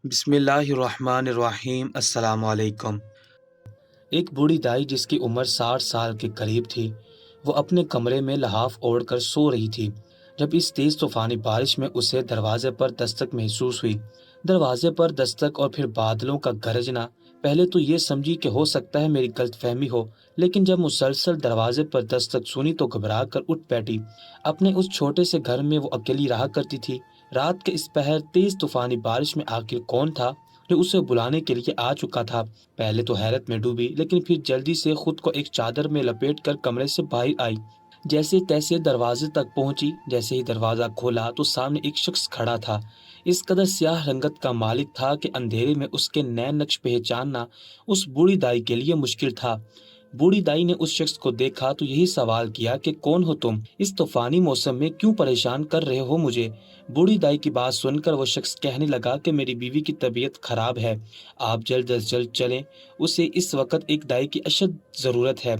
بسم اللہ الرحمن الرحیم۔ السلام علیکم۔ ایک بوڑھی دائی جس کی عمر 60 سال کے قریب تھی، وہ اپنے کمرے میں لحاف اوڑھ کر سو رہی تھی جب اس تیز طوفانی بارش میں اسے دروازے پر دستک محسوس ہوئی۔ دروازے پر دستک اور پھر بادلوں کا گرجنا۔ پہلے تو یہ سمجھی کہ ہو سکتا ہے میری غلط فہمی ہو، لیکن جب مسلسل دروازے پر دستک سنی تو گھبرا کر اٹھ بیٹھی۔ اپنے اس چھوٹے سے گھر میں وہ اکیلی رہا کرتی تھی۔ رات کے اس پہر تیز طوفانی بارش میں آخر کون تھا جو اسے بلانے کے لیے آ چکا تھا؟ پہلے تو حیرت میں ڈوبی، لیکن پھر جلدی سے خود کو ایک چادر میں لپیٹ کر کمرے سے باہر آئی۔ جیسے تیسے دروازے تک پہنچی۔ جیسے ہی دروازہ کھولا تو سامنے ایک شخص کھڑا تھا۔ اس قدر سیاہ رنگت کا مالک تھا کہ اندھیرے میں اس کے نئے نقش پہچاننا اس بوڑھی دائی کے لیے مشکل تھا۔ بوڑھی دائی نے اس شخص کو دیکھا تو یہی سوال کیا کہ کون ہو تم؟ اس طوفانی موسم میں کیوں پریشان کر رہے ہو مجھے؟ بوڑھی دائی کی بات سن کر وہ شخص کہنے لگا کہ میری بیوی کی طبیعت خراب ہے، آپ جلد از جلد چلیں، اسے اس وقت ایک دائی کی اشد ضرورت ہے۔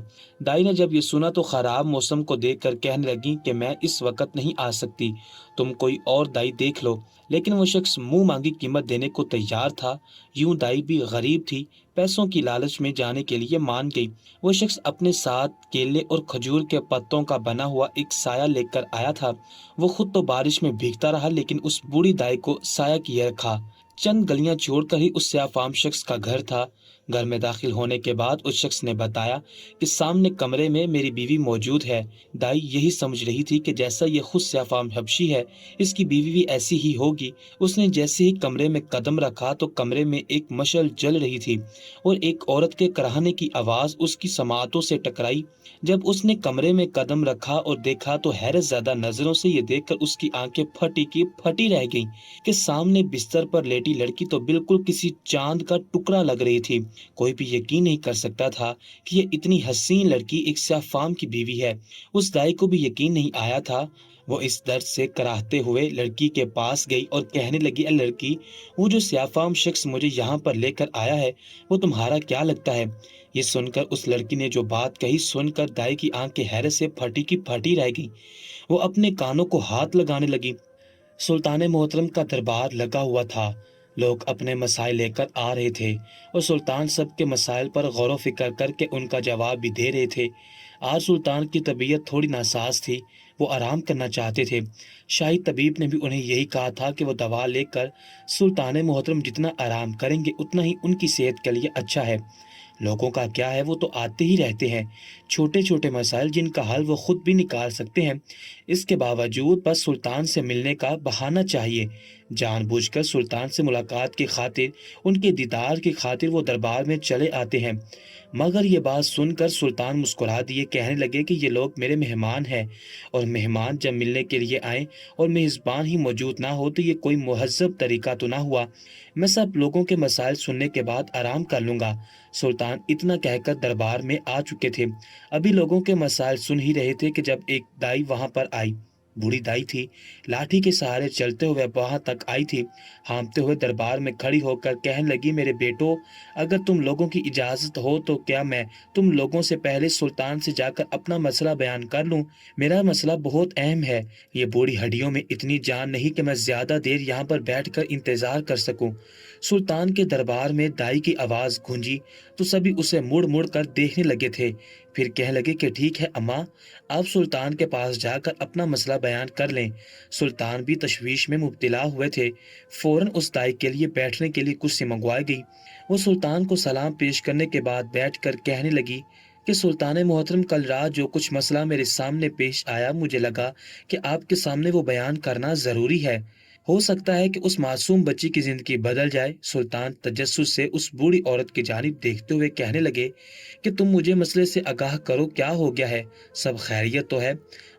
دائی نے جب یہ سنا تو خراب موسم کو دیکھ کر کہنے لگی کہ میں اس وقت نہیں آ سکتی، تم کوئی اور دائی دیکھ لو۔ لیکن وہ شخص منہ مانگی قیمت دینے کو تیار تھا۔ یوں دائی بھی غریب تھی، پیسوں کی لالچ میں جانے کے لیے مان گئی۔ وہ شخص اپنے ساتھ کیلے اور کھجور کے پتوں کا بنا ہوا ایک سایہ لے کر آیا تھا۔ وہ خود تو بارش میں بھیگتا رہا، لیکن اس بوڑھی دائی کو سایہ کیے رکھا۔ چند گلیاں چھوڑ کر ہی اس سیاہ فام شخص کا گھر تھا۔ گھر میں داخل ہونے کے بعد اس شخص نے بتایا کہ سامنے کمرے میں میری بیوی موجود ہے۔ دائی یہی سمجھ رہی تھی کہ جیسا یہ خود سیاہ فام حبشی ہے، اس کی بیوی بھی ایسی ہی ہوگی۔ اس نے جیسے ہی کمرے میں قدم رکھا تو کمرے میں ایک مشعل جل رہی تھی اور ایک عورت کے کراہنے کی آواز اس کی سماعتوں سے ٹکرائی۔ جب اس نے کمرے میں قدم رکھا اور دیکھا تو حیرت زدہ نظروں سے یہ دیکھ کر اس کی آنکھیں پھٹی کی پھٹی رہ گئیں کہ سامنے بستر پر لیٹی لڑکی تو بالکل کسی چاند کا ٹکڑا لگ رہی تھی۔ کوئی بھی یقین نہیں کر سکتا تھا کہ یہ اتنی حسین لڑکی ایک سیاہ فام کی بیوی ہے۔ اس دائی کو بھی یقین نہیں آیا تھا۔ وہ اس درد سے کراہتے ہوئے لڑکی کے پاس گئی اور کہنے لگی، اے لڑکی، وہ جو سیاہ فام شخص مجھے یہاں پر لے کر آیا ہے وہ تمہارا کیا لگتا ہے؟ یہ سن کر اس لڑکی نے جو بات کہی سن کر دائی کی آنکھیں حیرت سے پھٹی کی پھٹی رہ گئی۔ وہ اپنے کانوں کو ہاتھ لگانے لگی۔ سلطان محترم کا دربار لگا ہوا تھا۔ لوگ اپنے مسائل لے کر آ رہے تھے اور سلطان سب کے مسائل پر غور و فکر کر کے ان کا جواب بھی دے رہے تھے۔ آج سلطان کی طبیعت تھوڑی ناساز تھی، وہ آرام کرنا چاہتے تھے۔ شاہی طبیب نے بھی انہیں یہی کہا تھا کہ وہ دوا لے کر سلطان محترم جتنا آرام کریں گے اتنا ہی ان کی صحت کے لیے اچھا ہے۔ لوگوں کا کیا ہے، وہ تو آتے ہی رہتے ہیں، چھوٹے چھوٹے مسائل جن کا حل وہ خود بھی نکال سکتے ہیں۔ اس کے باوجود بس سلطان سے ملنے کا بہانہ چاہیے۔ جان بوجھ کر سلطان سے ملاقات کی خاطر، ان کے دیدار کی خاطر وہ دربار میں چلے آتے ہیں۔ مگر یہ بات سن کر سلطان مسکرا دیے، کہنے لگے کہ یہ لوگ میرے مہمان ہیں، اور مہمان جب ملنے کے لیے آئیں اور میزبان ہی موجود نہ ہو تو یہ کوئی مہذب طریقہ تو نہ ہوا۔ میں سب لوگوں کے مسائل سننے کے بعد آرام کر لوں گا۔ سلطان اتنا کہہ کر دربار میں آ چکے تھے۔ ابھی لوگوں کے مسائل سن ہی رہے تھے کہ جب ایک دائی وہاں پر آئی۔ بوڑھی دائی تھی، لاٹھی کے سہارے چلتے ہوئے وہاں تک آئی تھی۔ ہانپتے ہوئے دربار میں کھڑی ہو کر کہنے لگی، میرے بیٹو، اگر تم لوگوں کی اجازت ہو تو کیا میں تم لوگوں سے پہلے سلطان سے جا کر اپنا مسئلہ بیان کر لوں؟ میرا مسئلہ بہت اہم ہے۔ یہ بوڑھی ہڈیوں میں اتنی جان نہیں کہ میں زیادہ دیر یہاں پر بیٹھ کر انتظار کر سکوں۔ سلطان کے دربار میں دائی کی آواز گونجی تو سبھی اسے مڑ مڑ کر دیکھنے لگے تھے۔ پھر کہنے لگے کہ ٹھیک ہے اماں، آپ سلطان کے پاس جا کر اپنا مسئلہ بیان کر لیں۔ سلطان بھی تشویش میں مبتلا ہوئے تھے۔ فوراً اس دائی کے لیے بیٹھنے کے لیے کرسی منگوائی گئی۔ وہ سلطان کو سلام پیش کرنے کے بعد بیٹھ کر کہنے لگی کہ سلطان محترم، کل رات جو کچھ مسئلہ میرے سامنے پیش آیا، مجھے لگا کہ آپ کے سامنے وہ بیان کرنا ضروری ہے۔ ہو سکتا ہے کہ اس معصوم بچی کی زندگی بدل جائے۔ سلطان تجسس سے اس بوڑھی عورت کی جانب دیکھتے ہوئے کہنے لگے کہ تم مجھے مسئلے سے آگاہ کرو، کیا ہو گیا ہے؟ سب خیریت تو ہے؟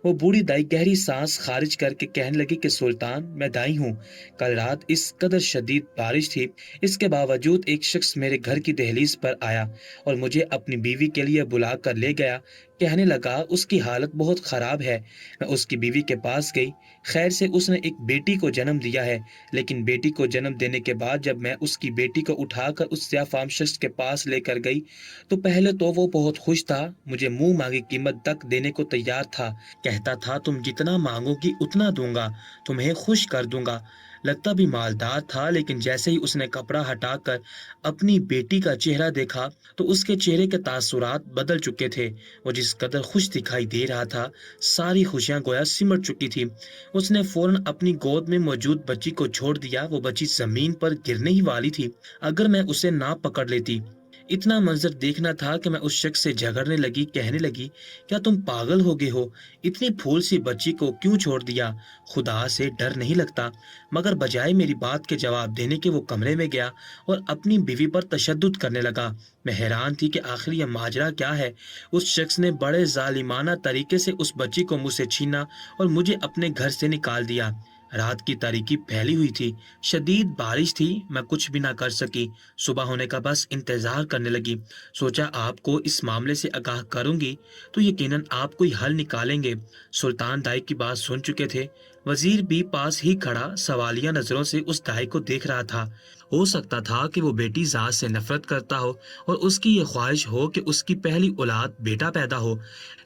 وہ بوڑھی دائی گہری سانس خارج کر کے کہنے لگی کہ سلطان، میں دائی ہوں۔ کل رات اس قدر شدید بارش تھی، اس کے باوجود ایک شخص میرے گھر کی دہلیز پر آیا اور مجھے اپنی بیوی کے لیے بلا کر لے گیا۔ کہنے لگا اس کی حالت بہت خراب ہے۔ میں اس کی بیوی کے پاس گئی۔ خیر سے اس نے ایک بیٹی کو جنم دیا ہے، لیکن بیٹی کو جنم دینے کے بعد جب میں اس کی بیٹی کو اٹھا کر اس سیاہ فام شخص کے پاس لے کر گئی تو پہلے تو وہ بہت خوش تھا، مجھے منہ مانگی قیمت تک دینے کو تیار تھا، کہتا تھا تم جتنا مانگو گی اتنا دوں گا، تمہیں خوش کر دوں گا۔ लगता भी मालदार था, लेकिन जैसे ही उसने कपड़ा हटाकर अपनी बेटी का चेहरा देखा तो उसके चेहरे के तासुरात बदल चुके थे। वो जिस कदर खुश दिखाई दे रहा था, सारी खुशियां गोया सिमट चुकी थी। उसने फौरन अपनी गोद में मौजूद बच्ची को छोड़ दिया। वो बच्ची जमीन पर गिरने ही वाली थी अगर मैं उसे ना पकड़ लेती। इतना मंजर देखना था कि मैं उस शख्स से झगड़ने लगी, कहने लगी, क्या तुम पागल हो गए हो? इतनी फूल सी बच्ची को क्यों छोड़ दिया? खुदा से डर नहीं लगता? मगर बजाय मेरी बात के जवाब देने के वो कमरे में गया और अपनी बीवी पर तशद्दुद करने लगा। मैं हैरान थी कि आखिर यह माजरा क्या है। उस शख्स ने बड़े जालिमाना तरीके से उस बच्ची को मुझसे छीना और मुझे अपने घर से निकाल दिया। रात की तारीकी फैली हुई थी, शदीद बारिश थी, मैं कुछ भी ना कर सकी। सुबह होने का बस इंतजार करने लगी। सोचा आपको इस मामले से आगाह करूंगी तो यकीनन आप कोई हल निकालेंगे। सुल्तान दाई की बात सुन चुके थे। वजीर भी पास ही खड़ा सवालिया नजरों से उस दाई को देख रहा था। हो सकता था कि वो बेटी जात से नफरत करता हो और उसकी ये ख्वाहिश हो कि उसकी पहली औलाद बेटा पैदा हो।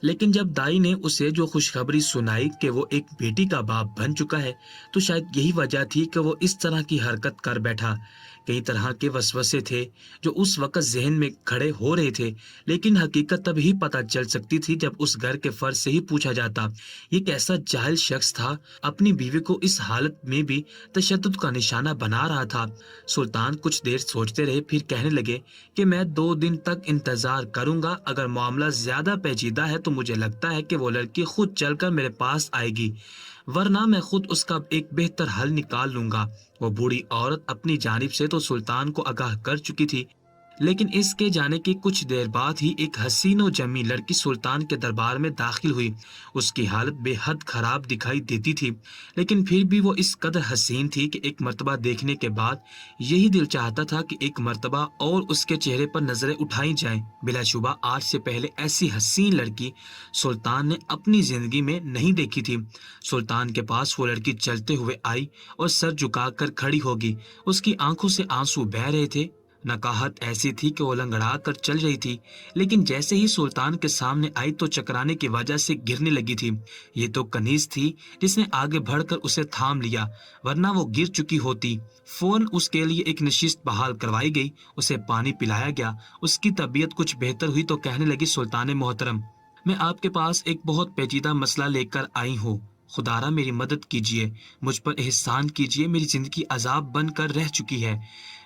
लेकिन जब दाई ने उसे जो खुशखबरी सुनाई कि वो एक बेटी का बाप बन चुका है, तो शायद यही वजह थी कि वो इस तरह की हरकत कर बैठा। कई तरह के वसवसे थे जो उस वक्त जहन में खड़े हो रहे थे, लेकिन हकीकत तब ही पता चल सकती थी जब उस घर के फर्द से ही पूछा जाता। ये कैसा जाहिल शख्स था, अपनी बीवी को इस हालत में भी तशद्दुद का निशाना बना रहा था। सुल्तान कुछ देर सोचते रहे, फिर कहने लगे कि मैं 2 दिन तक इंतजार करूंगा। अगर मामला ज्यादा पेचीदा है तो मुझे लगता है कि वो लड़की खुद चलकर मेरे पास आएगी, वरना मैं खुद उसका एक बेहतर हल निकाल लूंगा। वो बूढ़ी औरत अपनी जानिब से तो सुल्तान को आगाह कर चुकी थी, लेकिन इसके जाने की कुछ देर बाद ही एक हसीन और जमी लड़की सुल्तान के दरबार में दाखिल हुई। उसकी हालत बेहद खराब दिखाई देती थी, लेकिन फिर भी वो इस कदर हसीन थी कि एक मर्तबा देखने के बाद यही दिल चाहता था कि एक मर्तबा और उसके चेहरे पर नजरें उठाई जाएं। बिलाशुबा आज से पहले ऐसी हसीन लड़की सुल्तान ने अपनी जिंदगी में नहीं देखी थी। सुल्तान के पास वो लड़की चलते हुए आई और सर झुकाकर खड़ी होगी। उसकी आंखों से आंसू बह रहे थे। नकाहत ऐसी थी कि वो लंगड़ा कर चल रही थी, लेकिन जैसे ही सुल्तान के सामने आई तो चकराने की वजह से गिरने लगी थी। ये तो कनीज थी जिसने आगे बढ़कर उसे थाम लिया, वरना वो गिर चुकी होती। फौरन उसके लिए एक नशिस्त बहाल करवाई गई, उसे पानी पिलाया गया। उसकी तबीयत कुछ बेहतर हुई तो कहने लगी, सुल्तान मोहतरम, मैं आपके पास एक बहुत पेचीदा मसला लेकर आई हूँ। खुदारा मेरी मदद कीजिए, मुझ पर एहसान कीजिए। मेरी जिंदगी अजाब बनकर रह चुकी है।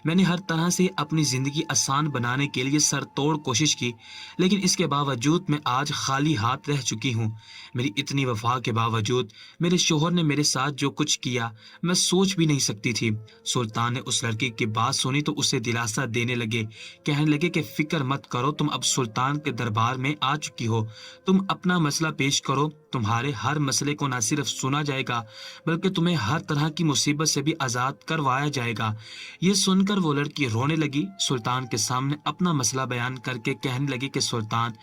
मैंने हर तरह से अपनी जिंदगी आसान बनाने के लिए सर तोड़ कोशिश की, लेकिन इसके बावजूद मैं आज खाली हाथ रह चुकी हूँ। मेरी इतनी वफा के बावजूद मेरे शोहर ने मेरे साथ जो कुछ किया मैं सोच भी नहीं सकती थी। सुल्तान ने उस लड़की की बात सुनी तो उसे दिलासा देने लगे, कहने लगे कि फिक्र मत करो, तुम अब सुल्तान के दरबार में आ चुकी हो। तुम अपना मसला पेश करो, तुम्हारे हर मसले को न सिर्फ सुना जाएगा बल्कि तुम्हें हर तरह की मुसीबत से भी आजाद करवाया जाएगा। ये सुनकर वो लड़की रोने लगी। सुल्तान के सामने अपना मसला बयान करके कहने लगी कि सुल्तान,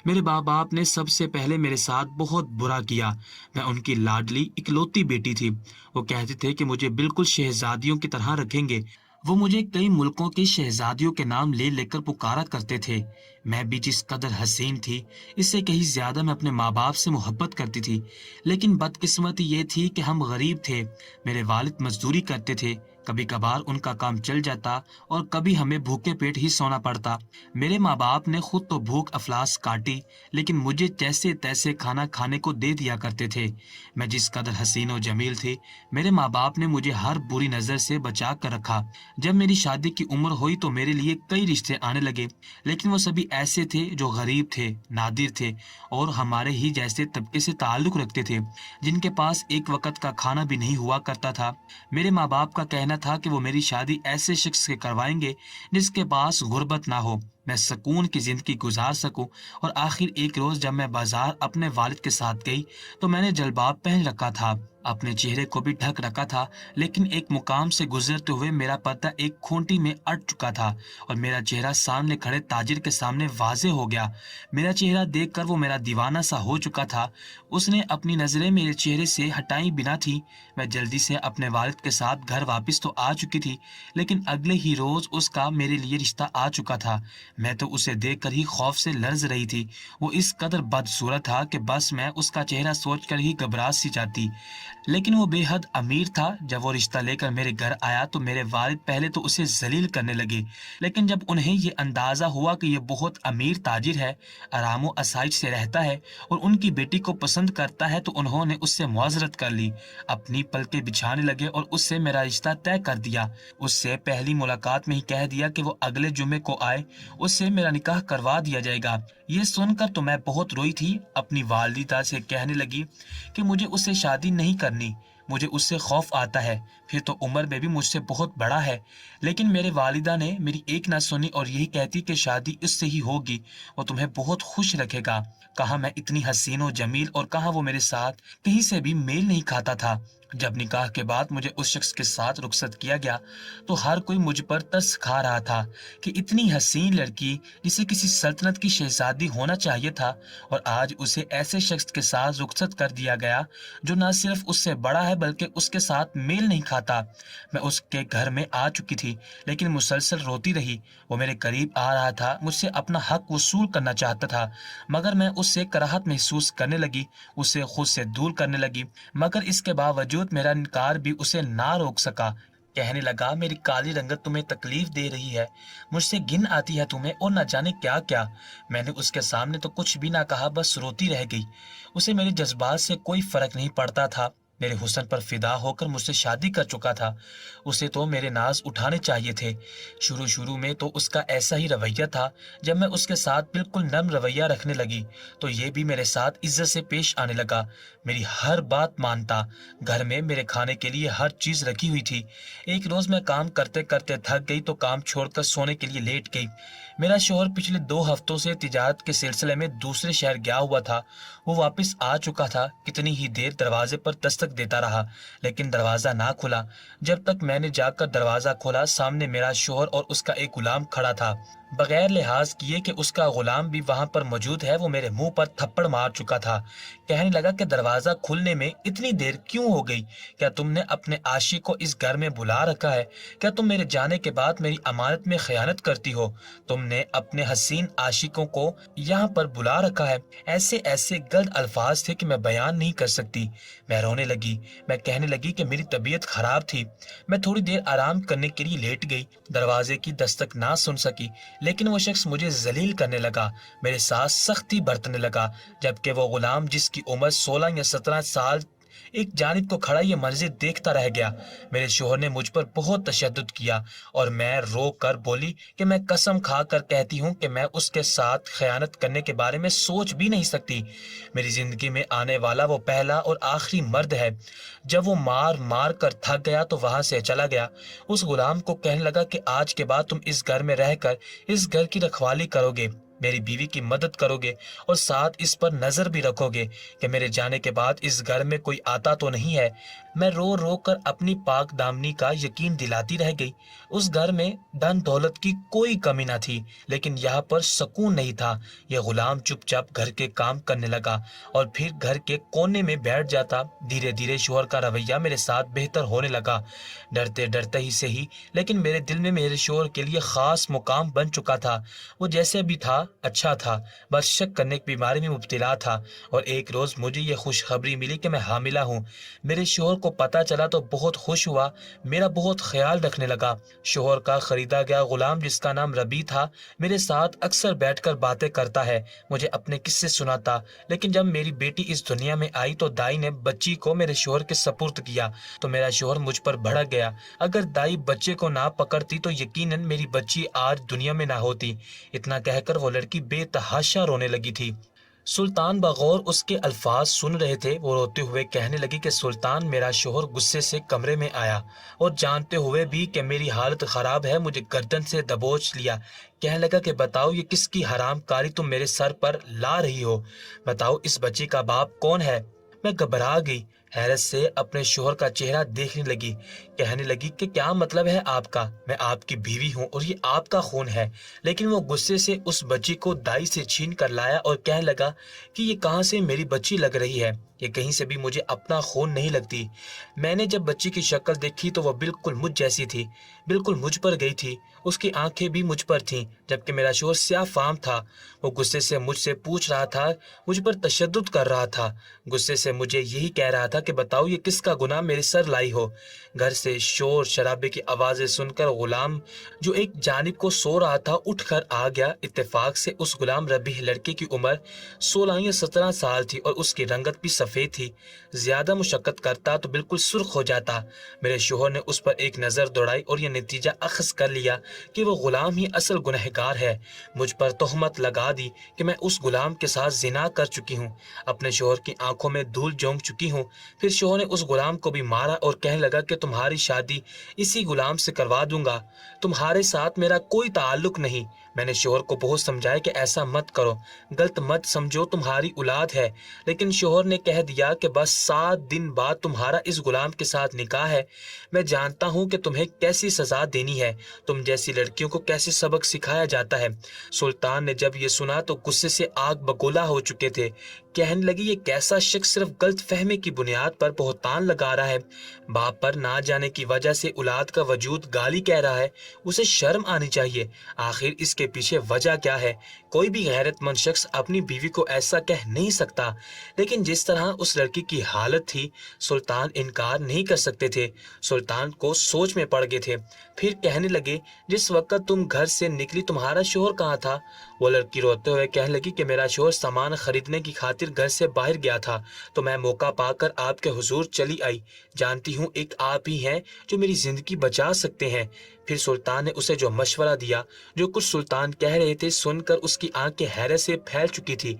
मेरे माँ बाप ने सबसे पहले मेरे साथ बहुत बुरा किया। मैं उनकी लाडली इकलौती बेटी थी। वो कहते थे कि मुझे बिल्कुल शहजादियों की तरह रखेंगे। वो मुझे कई मुल्कों की शहजादियों के नाम ले लेकर पुकारा करते थे। मैं भी जिस कदर हसीन थी, इससे कहीं ज्यादा मैं अपने माँ बाप से मोहब्बत करती थी। लेकिन बदकिस्मती ये थी कि हम गरीब थे। मेरे वालिद मजदूरी करते थे, कभी कभार उनका काम चल जाता और कभी हमें भूखे पेट ही सोना पड़ता। मेरे माँ बाप ने खुद तो भूख अफलास काटी, लेकिन मुझे जैसे तैसे खाना खाने को दे दिया करते थे। मैं जिस कदर हसीन और जमील थी, मेरे माँ बाप ने मुझे हर बुरी नजर से बचा कर रखा। जब मेरी शादी की उम्र हुई तो मेरे लिए कई रिश्ते आने लगे, लेकिन वो सभी ऐसे थे जो गरीब थे, नादिर थे और हमारे ही जैसे तबके से ताल्लुक रखते थे, जिनके पास एक वक्त का खाना भी नहीं हुआ करता था। मेरे माँ बाप का कहना था कि वो मेरी शादी ऐसे शख्स से करवाएंगे जिसके पास गुर्बत ना हो, मैं सुकून की जिंदगी गुजार सकूं। और आखिर एक रोज जब मैं बाजार अपने वालिद के साथ गई तो मैंने जलबाब पहन रखा था, अपने चेहरे को भी ढक रखा था, लेकिन एक मुकाम से गुजरते हुए मेरा पर्दा एक खूंटी में अट चुका था और मेरा चेहरा सामने खड़े ताजिर के सामने वाजे हो गया। मेरा चेहरा देखकर वो मेरा दीवाना सा हो चुका था। उसने अपनी नजरें मेरे चेहरे से हटाई बिना थी। मैं जल्दी से अपने वालिद के साथ घर वापस तो आ चुकी थी, लेकिन अगले ही रोज उसका मेरे लिए रिश्ता आ चुका था। मैं तो उसे देखकर ही खौफ से लर्ज रही थी। वो इस कदर बदसूरत था कि बस मैं उसका चेहरा सोचकर ही घबरा सी जाती। लेकिन वो बेहद अमीर था। जब वो रिश्ता लेकर मेरे घर आया तो मेरे वालिद पहले तो उसे जलील करने लगे, लेकिन जब उन्हें ये अंदाज़ा हुआ कि ये बहुत अमीर ताजिर है, आराम व आसाइश से रहता है और उनकी बेटी को पसंद करता है, तो उन्होंने उससे मुआज़रत कर ली, अपनी पलकें बिछाने लगे और उससे मेरा रिश्ता तय कर दिया। उससे पहली मुलाकात में ही कह दिया कि वो अगले जुमे को आए, उससे मेरा निकाह करवा दिया जाएगा। ये सुनकर तो मैं बहुत रोई थी। अपनी वालिदा से कहने लगी कि मुझे उससे शादी नहीं करनी, मुझे उससे खौफ आता है, फिर तो उम्र में भी मुझसे बहुत बड़ा है। लेकिन मेरे वालिदा ने मेरी एक ना सुनी और यही कहती कि शादी इससे ही होगी, वो तुम्हें बहुत खुश रखेगा। कहा मैं इतनी हसीन और जमील, और कहा वो मेरे साथ कहीं से भी मेल नहीं खाता था। जब निकाह के बाद मुझे उस शख्स के साथ रुखसत किया गया तो हर कोई मुझ पर तरस खा रहा था कि इतनी हसीन लड़की जिसे किसी सल्तनत की शहजादी होना चाहिए था, और आज उसे ऐसे शख्स के साथ रुखसत कर दिया गया जो न सिर्फ उससे बड़ा है बल्कि उसके साथ मेल नहीं खाता। मैं उसके घर में आ चुकी थी, लेकिन मुसलसल रोती रही। वो मेरे करीब आ रहा था, मुझसे अपना हक वसूल करना चाहता था, मगर मैं उससे कराहत महसूस करने लगी, उसे खुद से दूर करने लगी। मगर इसके बावजूद मेरा इनकार भी उसे ना रोक सका। कहने लगा मेरी काली रंगत तुम्हें तकलीफ दे रही है, मुझसे घिन आती है तुम्हें, और न जाने क्या क्या। मैंने उसके सामने तो कुछ भी ना कहा, बस रोती रह गई। उसे मेरे जज्बात से कोई फर्क नहीं पड़ता था। मेरे हुस्न पर फिदा होकर मुझसे शादी कर चुका था। उसे तो मेरे नाज उठाने चाहिए थे। शुरू शुरू में तो उसका ऐसा ही रवैया था। जब मैं उसके साथ बिल्कुल नर्म रवैया रखने लगी तो ये भी मेरे साथ इज्जत से पेश आने लगा, मेरी हर बात मानता। घर में मेरे खाने के लिए हर चीज रखी हुई थी। एक रोज मैं काम करते करते थक गई तो काम छोड़कर सोने के लिए लेट गई। मेरा शोहर पिछले 2 हफ्तों से तिजारत के सिलसिले में दूसरे शहर गया हुआ था। वो वापस आ चुका था। कितनी ही देर दरवाजे पर दस्तक देता रहा, लेकिन दरवाजा ना खुला। जब तक मैंने जाकर दरवाजा खोला, सामने मेरा शोहर और उसका एक गुलाम खड़ा था। बगैर लिहाज किए कि उसका गुलाम भी वहां पर मौजूद है, वो मेरे मुंह पर थप्पड़ मार चुका था। कहने लगा कि दरवाजा खुलने में इतनी देर क्यों हो गई? क्या तुमने अपने आशिक को इस घर में बुला रखा है? क्या तुम मेरे जाने के बाद मेरी अमानत में खयानत करती हो? तुमने अपने हसीन आशिकों को यहाँ पर बुला रखा है। ऐसे ऐसे गलत अल्फाज थे कि मैं बयान नहीं कर सकती। मैं रोने लगी। मैं कहने लगी कि मेरी तबीयत खराब थी। मैं थोड़ी देर आराम करने के लिए लेट गई। दरवाजे की दस्तक ना सुन सकी, लेकिन वो शख्स मुझे जलील करने लगा, मेरे साथ सख्ती बरतने लगा, जबकि वो गुलाम जिसकी उम्र 16 या 17 साल एक जानिब को खड़ा ये मंजर देखता रह गया। मेरे शोहर ने मुझ पर बहुत तशद्दुद किया और मैं रो कर बोली कि मैं कसम खा कर कहती हूँ कि मैं उसके साथ खयानत करने के बारे में सोच भी नहीं सकती। मेरी जिंदगी में आने वाला वो पहला और आखिरी मर्द है। जब वो मार मार कर थक गया तो वहां से चला गया। उस गुलाम को कहने लगा कि आज के बाद तुम इस घर में रहकर इस घर की रखवाली करोगे, मेरी बीवी की मदद करोगे और साथ इस पर नजर भी रखोगे कि मेरे जाने के बाद इस घर में कोई आता तो नहीं है। मैं रो रो कर अपनी पाक दामनी का यकीन दिलाती रह गई। उस घर में धन दौलत की कोई कमी न थी, लेकिन यहाँ पर सुकून नहीं था। यह गुलाम चुपचाप घर के काम करने लगा और फिर घर के कोने में बैठ जाता। धीरे धीरे शोहर का रवैया मेरे साथ बेहतर होने लगा। डरते डरते ही सही, लेकिन मेरे दिल में मेरे शोहर के लिए खास मुकाम बन चुका था। वो जैसे भी था अच्छा था, बस शक करने की बीमारी में मुब्तला था। और एक रोज मुझे ये खुशखबरी मिली कि मैं हामिला हूँ। मेरे शोहर को पता चला तो बहुत खुश हुआ, मेरा बहुत ख्याल रखने लगा। शोहर का खरीदा गया गुलाम जिसका नाम रबी था, मेरे साथ अक्सर बैठकर बातें करता है, मुझे अपने किस्से सुनाता। लेकिन जब मेरी बेटी इस दुनिया में आई तो दाई ने बच्ची को मेरे शोहर के सपुर्द किया तो मेरा शोहर मुझ पर भड़क गया। अगर दाई बच्चे को ना पकड़ती तो यकीनन मेरी बच्ची आज दुनिया में ना होती। इतना कहकर वो लड़की बेतहाशा रोने लगी थी। सुल्तान बगौर उसके अल्फाज सुन रहे थे। वो रोते हुए कहने लगी कि सुल्तान, मेरा शोहर गुस्से से कमरे में आया और जानते हुए भी कि मेरी हालत खराब है मुझे गर्दन से दबोच लिया। कहने लगा कि बताओ ये किसकी हराम कारी तुम मेरे सर पर ला रही हो? बताओ इस बच्ची का बाप कौन है? मैं घबरा गई, हैरत से अपने शोहर का चेहरा देखने लगी। कहने लगी कि क्या मतलब है आपका? मैं आपकी बीवी हूँ और ये आपका खून है। लेकिन वो गुस्से से उस बच्ची को दाई से छीन कर लाया और कहने लगा कि ये कहाँ से मेरी बच्ची लग रही है? ये कहीं से भी मुझे अपना खून नहीं लगती। मैंने जब बच्ची की शक्ल देखी तो वह बिल्कुल मुझ जैसी थी। बिल्कुल मुझ पर गई थी। उसकी आंखें भी मुझ पर थीं, जबकि मेरा शोहर स्याह फाम था। वो गुस्से से मुझसे पूछ रहा था, मुझ पर तशद्दुद कर रहा था। गुस्से से मुझे यही कह रहा था कि बताओ ये किसका गुनाह मेरे सर लाई हो। घर से शोर शराबे की आवाज़ें सुनकर गुलाम, जो एक जानिब को सो रहा था, उठकर आ गया। इत्तेफाक से उस गुलाम रबी लड़के की उम्र 16 या 17 साल थी और उसकी रंगत भी सफ़ेद थी। ज़्यादा मुशक्क़त करता तो बिल्कुल सुर्ख हो जाता। मेरे शोहर ने उस पर एक नज़र दौड़ाई और यह नतीजा अखज़ कर लिया कि वो गुलाम ही असल गुनहगार है। मुझ पर तोहमत लगा दी कि मैं उस गुलाम के साथ जिना कर चुकी हूँ, अपने शोहर की आंखों में धूल झोंक चुकी हूँ। फिर शोहर ने उस गुलाम को भी मारा और कहने लगा कि तुम्हारी शादी इसी गुलाम से करवा दूंगा, तुम्हारे साथ मेरा कोई ताल्लुक नहीं। मैंने शोहर को बहुत समझाया कि ऐसा मत करो, गलत मत समझो, तुम्हारी औलाद है। लेकिन शोहर ने कह दिया कि बस 7 दिन बाद तुम्हारा इस गुलाम के साथ निकाह है। मैं जानता हूँ कि तुम्हें कैसी सजा देनी है, तुम जैसी लड़कियों को कैसे सबक सिखाया जाता है। सुल्तान ने जब ये सुना तो गुस्से से आग बगोला हो चुके थे। कहने लगी, ये कैसा शख्स सिर्फ गलत फहमी की बुनियाद पर बहतान लगा रहा है। बाप पर ना जाने की वजह से औलाद का वजूद गाली कह रहा है। उसे शर्म आनी चाहिए। आखिर इसके पीछे वजह क्या है? कोई भी गैरतमंद शख्स अपनी बीवी को ऐसा कह नहीं सकता। लेकिन जिस तरह उस लड़की की हालत थी, सुल्तान इनकार नहीं कर सकते थे। सुल्तान को सोच में पड़ गए थे। फिर कहने लगे, जिस वक्त तुम घर से निकली तुम्हारा शोहर कहाँ था? वो लड़की रोते हुए कहने लगी कि मेरा शोहर सामान खरीदने की खातिर घर से बाहर गया था, तो मैं मौका पाकर आपके हुजूर चली आई। जानती हूँ एक आप ही हैं जो मेरी जिंदगी बचा सकते हैं। फिर सुल्तान ने उसे जो मशवरा दिया, जो कुछ सुल्तान कह रहे थे, सुनकर उसकी आंखें हैरत से फैल चुकी थी।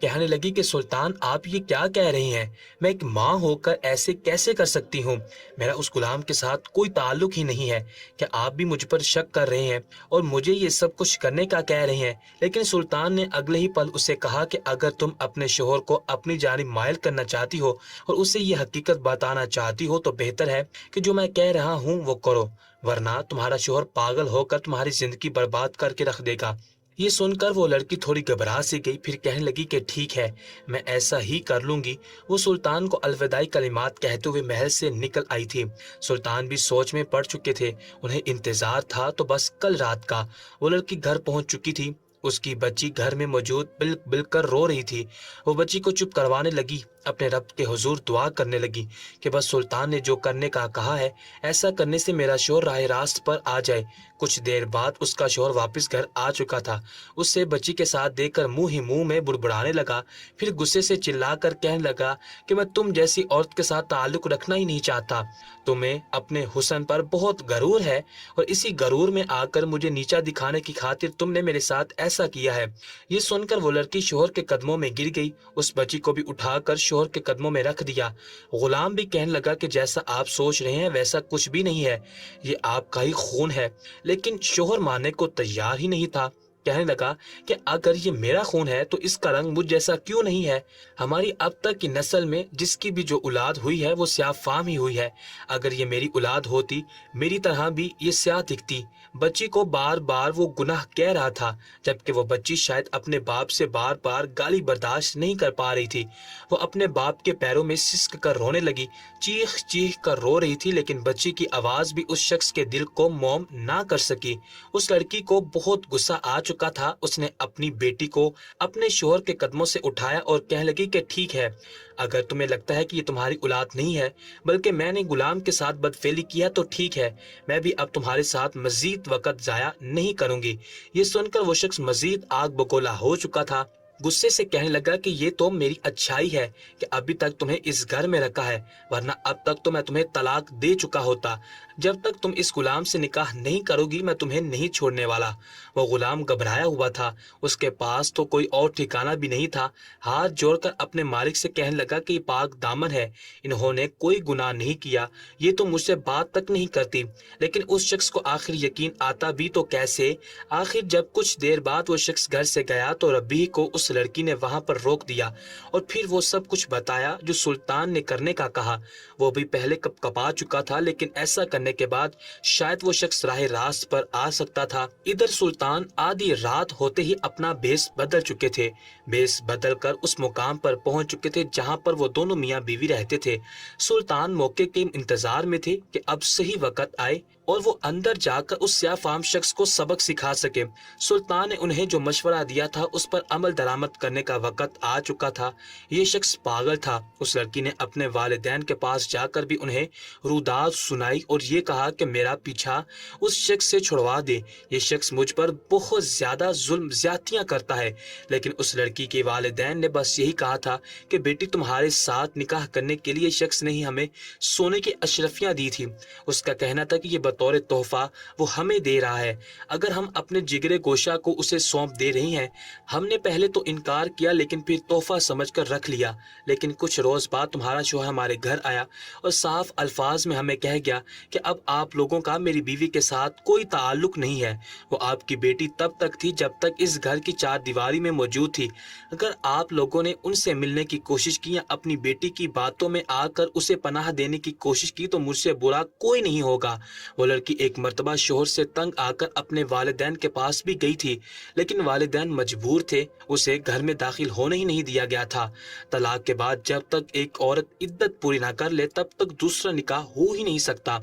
कहने लगी कि सुल्तान, आप ये क्या कह रही हैं? मैं एक माँ होकर ऐसे कैसे कर सकती हूँ? मेरा उस गुलाम के साथ कोई ताल्लुक ही नहीं है। क्या आप भी मुझ पर शक कर रहे हैं और मुझे ये सब कुछ करने का कह रहे हैं? लेकिन सुल्तान ने अगले ही पल उसे कहा कि अगर तुम अपने शोहर को अपनी जानिब मायल करना चाहती हो और उसे ये हकीकत बताना चाहती हो तो बेहतर है कि जो मैं कह रहा हूँ वो करो, वरना तुम्हारा शोहर पागल होकर तुम्हारी जिंदगी बर्बाद करके रख देगा। ये सुनकर वो लड़की थोड़ी घबरा सी गई। फिर कहने लगी कि ठीक है, मैं ऐसा ही कर लूंगी। वो सुल्तान को अलविदाई कलिमात कहते हुए महल से निकल आई थी। सुल्तान भी सोच में पड़ चुके थे। उन्हें इंतजार था तो बस कल रात का। वो लड़की घर पहुंच चुकी थी। उसकी बच्ची घर में मौजूद बिल बिल कर रो रही थी। वो बच्ची को चुप करवाने लगी, अपने रब के हुजूर दुआ करने लगी कि बस सुल्तान ने जो करने का कहा है, ऐसा करने से मेरा शोहर राह रास्त पर आ जाए। कुछ देर बाद उसका शोहर वापस घर आ चुका था। उससे बच्ची के साथ देखकर मुंह ही मुंह में बुड़बुड़ाने लगा। फिर गुस्से से चिल्लाकर कहने लगा कि मैं तुम जैसी औरत के साथ ताल्लुक रखना ही नहीं चाहता। तुम्हें अपने हुस्न पर बहुत गरूर है और इसी गरूर में आकर मुझे नीचा दिखाने की खातिर तुमने मेरे साथ ऐसा किया है। ये सुनकर वो लड़की शोहर के कदमों में गिर गई। उस बच्ची को भी उठाकर शोहर के कदमों में रख दिया। गुलाम भी कहने लगा कि जैसा आप सोच रहे हैं वैसा कुछ भी नहीं है, ये आपका ही खून है। लेकिन शोहर मानने को तैयार ही नहीं था। कहने लगा कि अगर ये मेरा खून है तो इसका रंग मुझ जैसा क्यों नहीं है? हमारी अब तक की नस्ल में जिसकी भी जो औलाद हुई है वो स्याह फाम ही हुई है। अगर ये मेरी औलाद होती, मेरी तरह भी ये स्याह दिखती। बच्ची को बार बार वो गुनाह कह रहा था, जबकि वो बच्ची शायद अपने बाप से बार बार गाली बर्दाश्त नहीं कर पा रही थी। वो अपने बाप के पैरों में सिसक कर रोने लगी, चीख चीख कर रो रही थी। लेकिन बच्ची की आवाज भी उस शख्स के दिल को मौम ना कर सकी। उस लड़की को बहुत गुस्सा आ चुका था। उसने अपनी बेटी को अपने शोहर के कदमों से उठाया और कहने लगी कि ठीक है, अगर तुम्हें लगता है कि ये तुम्हारी औलाद नहीं है बल्कि मैंने गुलाम के साथ बदफेली किया तो ठीक है, मैं भी अब तुम्हारे साथ मजीद वक्त जाया नहीं करूंगी। ये सुनकर वो शख्स मजीद आग बगोला हो चुका था। गुस्से से कहने लगा कि ये तो मेरी अच्छाई है कि अभी तक तुम्हें इस घर में रखा है, वरना अब तक तो मैं तुम्हें तलाक दे चुका होता। जब तक तुम इस गुलाम से निकाह नहीं करोगी मैं तुम्हें नहीं छोड़ने वाला। वो गुलाम घबराया हुआ था। उसके पास तो कोई और ठिकाना भी नहीं था। हाथ जोड़कर अपने मालिक से कहने लगा कि पाक दामन है, इन्होंने कोई गुनाह नहीं किया, ये तो मुझसे बात तक नहीं करती। लेकिन उस शख्स को आखिर यकीन आता भी तो कैसे? आखिर जब कुछ देर बाद वो शख्स घर से गया तो रबी को उस लड़की ने वहां पर रोक दिया और फिर वो सब कुछ बताया जो सुल्तान ने करने का कहा। वो भी पहले कपा चुका था, लेकिन ऐसा करने के बाद शायद वो शख्स राह रास्त पर आ सकता था। इधर सुल्तान आधी रात होते ही अपना भेस बदल चुके थे। भेस बदल कर उस मुकाम पर पहुंच चुके थे जहां पर वो दोनों मियाँ बीवी रहते थे। सुल्तान मौके के इंतजार में थे कि अब सही वक्त आए اور وہ اندر جا کر اس سیاہ فام شخص کو سبق سکھا سکے۔ سلطان نے انہیں جو مشورہ دیا تھا اس پر عمل درآمد کرنے کا وقت آ چکا تھا۔ یہ شخص پاگل تھا۔ اس لڑکی نے اپنے والدین کے پاس جا کر بھی انہیں روداد سنائی اور یہ کہا کہ میرا پیچھا اس شخص سے چھڑوا دے، یہ شخص مجھ پر بہت زیادہ ظلم زیادتیاں کرتا ہے۔ لیکن اس لڑکی کے والدین نے بس یہی کہا تھا کہ بیٹی تمہارے ساتھ نکاح کرنے کے لیے شخص نے ہی ہمیں سونے کی اشرفیاں دی تھی۔ اس کا کہنا تھا کہ یہ بطور تحفہ وہ ہمیں دے رہا ہے، اگر ہم اپنے جگرے گوشہ کو اسے سونپ دے رہی ہیں۔ ہم نے پہلے تو انکار کیا لیکن پھر تحفہ سمجھ کر رکھ لیا، لیکن کچھ روز بعد تمہارا شوہر ہمارے گھر آیا اور صاف الفاظ میں ہمیں کہہ گیا کہ اب آپ لوگوں کا میری بیوی کے ساتھ کوئی تعلق نہیں ہے۔ وہ آپ کی بیٹی تب تک تھی جب تک اس گھر کی چار دیواری میں موجود تھی۔ اگر آپ لوگوں نے ان سے ملنے کی کوشش کی یا اپنی بیٹی کی باتوں میں آ کر اسے پناہ دینے کی کوشش کی تو مجھ سے برا کوئی نہیں ہوگا۔ وہ لڑکی ایک مرتبہ شوہر سے تنگ آ کر اپنے والدین کے پاس بھی گئی تھی، لیکن والدین مجبور تھے، اسے گھر میں داخل ہونے ہی نہیں دیا گیا تھا۔ طلاق کے بعد جب تک ایک عورت عدت پوری نہ کر لے تب تک دوسرا نکاح ہو ہی نہیں سکتا۔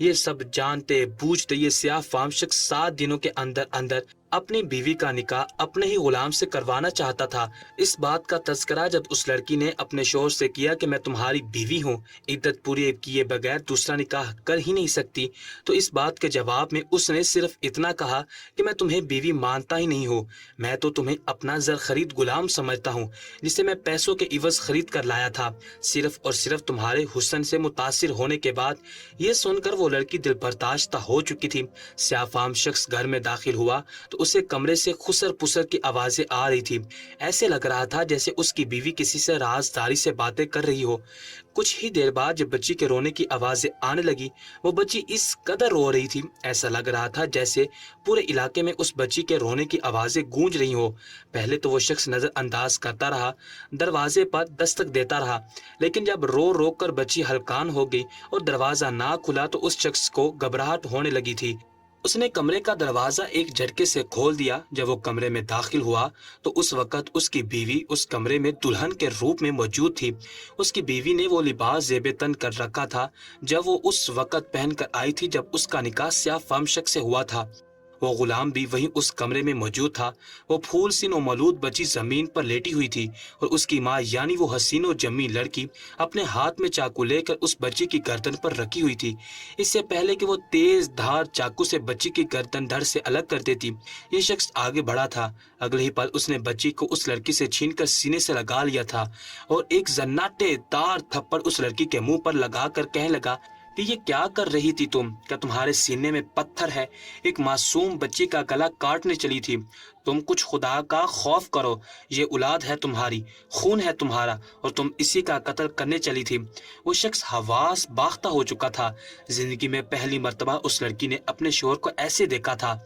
یہ سب جانتے بوجھتے یہ سیاہ فام شخص 7 دنوں کے اندر اندر اپنی بیوی کا نکاح اپنے ہی غلام سے کروانا چاہتا تھا۔ اس بات کا تذکرہ جب اس لڑکی نے اپنے شوہر سے کیا کہ میں تمہاری بیوی ہوں، عدت پوری کیے بغیر دوسرا نکاح کر ہی نہیں سکتی، تو اس بات کے جواب میں اس نے صرف اتنا کہا کہ میں تمہیں بیوی مانتا ہی نہیں ہوں، میں تو تمہیں اپنا زر خرید غلام سمجھتا ہوں جسے میں پیسوں کے عوض خرید کر لایا تھا، صرف اور صرف تمہارے حسن سے متاثر ہونے کے بعد۔ یہ سن کر وہ لڑکی دل برداشتہ ہو چکی تھی۔ سیاہ فام شخص گھر میں داخل ہوا تو اسے کمرے سے خسر پسر کی آوازیں آ رہی تھی، ایسے لگ رہا تھا جیسے اس کی بیوی کسی سے رازداری سے باتیں کر رہی ہو۔ کچھ ہی دیر بعد جب بچی کے رونے کی آوازیں آنے لگی، وہ بچی اس قدر رو رہی تھی، ایسا لگ رہا تھا جیسے پورے علاقے میں اس بچی کے رونے کی آوازیں گونج رہی ہو۔ پہلے تو وہ شخص نظر انداز کرتا رہا، دروازے پر دستک دیتا رہا، لیکن جب رو رو کر بچی ہلکان ہو گئی اور دروازہ نہ کھلا تو اس شخص کو گھبراہٹ ہونے لگی تھی۔ اس نے کمرے کا دروازہ ایک جھٹکے سے کھول دیا۔ جب وہ کمرے میں داخل ہوا تو اس وقت اس کی بیوی اس کمرے میں دلہن کے روپ میں موجود تھی۔ اس کی بیوی نے وہ لباس زیب تن کر رکھا تھا جب وہ اس وقت پہن کر آئی تھی جب اس کا نکاح سیاہ فام شخص سے ہوا تھا۔ وہ غلام بھی وہیں اس کمرے میں موجود تھا۔ وہ پھول سی نومولود بچی زمین پر لیٹی ہوئی تھی اور اس کی ماں یعنی وہ حسین و جمی لڑکی اپنے ہاتھ میں چاقو لے کر اس بچی کی گردن پر رکھی ہوئی تھی۔ اس سے پہلے کہ وہ تیز دھار چاقو سے بچی کی گردن دھڑ سے الگ کر دیتی، یہ شخص آگے بڑھا تھا۔ اگلے ہی پل اس نے بچی کو اس لڑکی سے چھین کر سینے سے لگا لیا تھا اور ایک زناٹے دار تھپڑ اس لڑکی کے منہ پر لگا کر کہنے لگا کہ یہ کیا کر رہی تھی تم؟ کیا تمہارے سینے میں پتھر ہے؟ ایک معصوم بچی کا گلا کاٹنے چلی تھی؟ تم کچھ خدا کا خوف کرو، یہ اولاد ہے تمہاری، خون ہے تمہارا اور تم اسی کا قتل کرنے چلی تھی۔ وہ شخص حواس باختہ ہو چکا تھا۔ زندگی میں پہلی مرتبہ اس لڑکی نے اپنے شوہر کو ایسے دیکھا تھا۔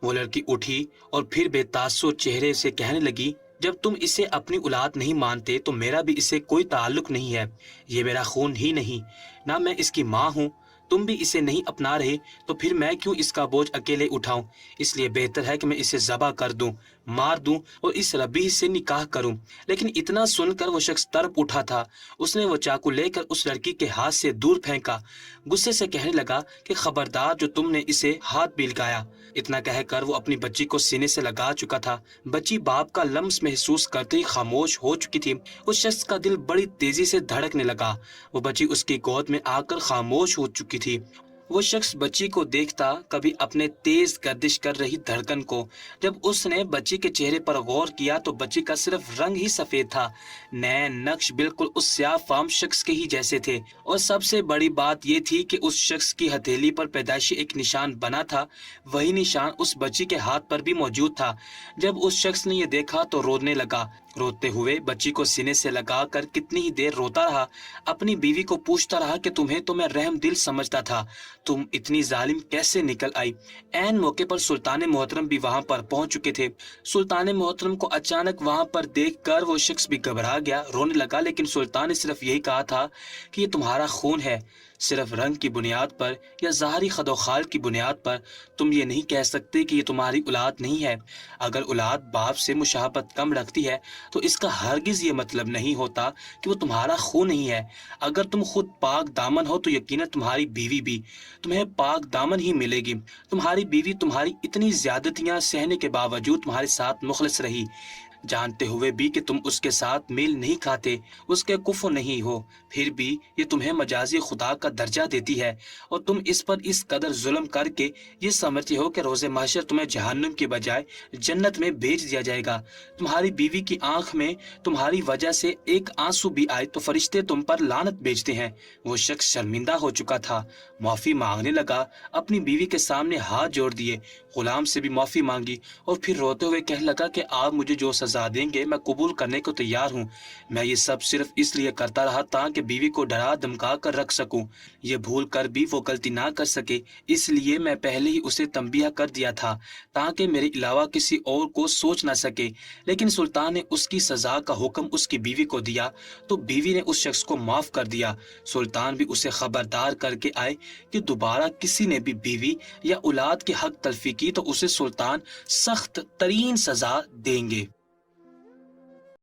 وہ لڑکی اٹھی اور پھر بے تاثر چہرے سے کہنے لگی، جب تم اسے اپنی اولاد نہیں مانتے تو میرا بھی اسے کوئی تعلق نہیں ہے، یہ میرا خون ہی نہیں، نہ میں اس کی ماں ہوں۔ تم بھی اسے نہیں اپنا رہے تو پھر میں کیوں اس کا بوجھ اکیلے اٹھاؤں؟ اس لیے بہتر ہے کہ میں اسے ذبح کر دوں، مار دوں اور اس ربیع سے نکاح کروں۔ لیکن اتنا سن کر وہ شخص تڑپ اٹھا تھا۔ اس نے وہ چاقو لے کر اس لڑکی کے ہاتھ سے دور پھینکا، غصے سے کہنے لگا کہ خبردار جو تم نے اسے ہاتھ بھی لگایا۔ اتنا کہہ کر وہ اپنی بچی کو سینے سے لگا چکا تھا۔ بچی باپ کا لمس محسوس کرتے ہی خاموش ہو چکی تھی۔ اس شخص کا دل بڑی تیزی سے دھڑکنے لگا۔ وہ بچی اس کی گود میں آ کر خاموش ہو چکی تھی۔ وہ شخص بچی کو دیکھتا کبھی اپنے تیز گردش کر رہی دھڑکن کو۔ جب اس نے بچی کے چہرے پر غور کیا تو بچی کا صرف رنگ ہی سفید تھا، نین نقش بالکل اس سیاہ فام شخص کے ہی جیسے تھے، اور سب سے بڑی بات یہ تھی کہ اس شخص کی ہتھیلی پر پیدائشی ایک نشان بنا تھا، وہی نشان اس بچی کے ہاتھ پر بھی موجود تھا۔ جب اس شخص نے یہ دیکھا تو رونے لگا۔ روتے ہوئے بچی کو سینے سے لگا کر کتنی ہی دیر روتا رہا، اپنی بیوی کو پوچھتا رہا کہ تمہیں تو میں رحم دل سمجھتا تھا، تم اتنی ظالم کیسے نکل آئی؟ عین موقع پر سلطان محترم بھی وہاں پر پہنچ چکے تھے۔ سلطان محترم کو اچانک وہاں پر دیکھ کر وہ شخص بھی گھبرا گیا، رونے لگا، لیکن سلطان نے صرف یہی کہا تھا کہ یہ تمہارا خون ہے، صرف رنگ کی بنیاد پر یا ظاہری خد و خال کی بنیاد پر تم یہ نہیں کہہ سکتے کہ یہ تمہاری اولاد نہیں ہے۔ اگر اولاد باپ سے مشابہت کم رکھتی ہے تو اس کا ہرگز یہ مطلب نہیں ہوتا کہ وہ تمہارا خون نہیں ہے۔ اگر تم خود پاک دامن ہو تو یقیناً تمہاری بیوی بھی تمہیں پاک دامن ہی ملے گی۔ تمہاری بیوی تمہاری اتنی زیادتیاں سہنے کے باوجود تمہارے ساتھ مخلص رہی، جانتے ہوئے بھی کہ تم اس کے ساتھ میل نہیں کھاتے، اس کے کفو نہیں ہو، پھر بھی یہ تمہیں مجازی خدا کا درجہ دیتی ہے، اور تم اس پر اس قدر ظلم کر کے یہ سمجھتے ہو کہ روز محشر تمہیں جہنم کی بجائے جنت میں بھیج دیا جائے گا۔ تمہاری بیوی کی آنکھ میں تمہاری وجہ سے ایک آنسو بھی آئے تو فرشتے تم پر لعنت بھیجتے ہیں۔ وہ شخص شرمندہ ہو چکا تھا، معافی مانگنے لگا، اپنی بیوی کے سامنے ہاتھ جوڑ دیے، غلام سے بھی معافی مانگی، اور پھر روتے ہوئے کہنے لگا کہ آپ مجھے جو سزا دیں گے میں قبول کرنے کو تیار ہوں۔ میں یہ سب صرف اس لیے کرتا رہا تاکہ بیوی کو ڈرا دھمکا کر رکھ سکوں، یہ بھول کر بھی وہ غلطی نہ کر سکے، اس لیے میں پہلے ہی اسے تنبیہ کر دیا تھا تاکہ میرے علاوہ کسی اور کو سوچ نہ سکے۔ لیکن سلطان نے اس کی سزا کا حکم اس کی بیوی کو دیا تو بیوی نے اس شخص کو معاف کر دیا۔ سلطان بھی اسے خبردار کر کے آئے کہ دوبارہ کسی نے بھی بیوی یا اولاد کے حق تلفی کی تو اسے سلطان سخت ترین سزا دیں گے۔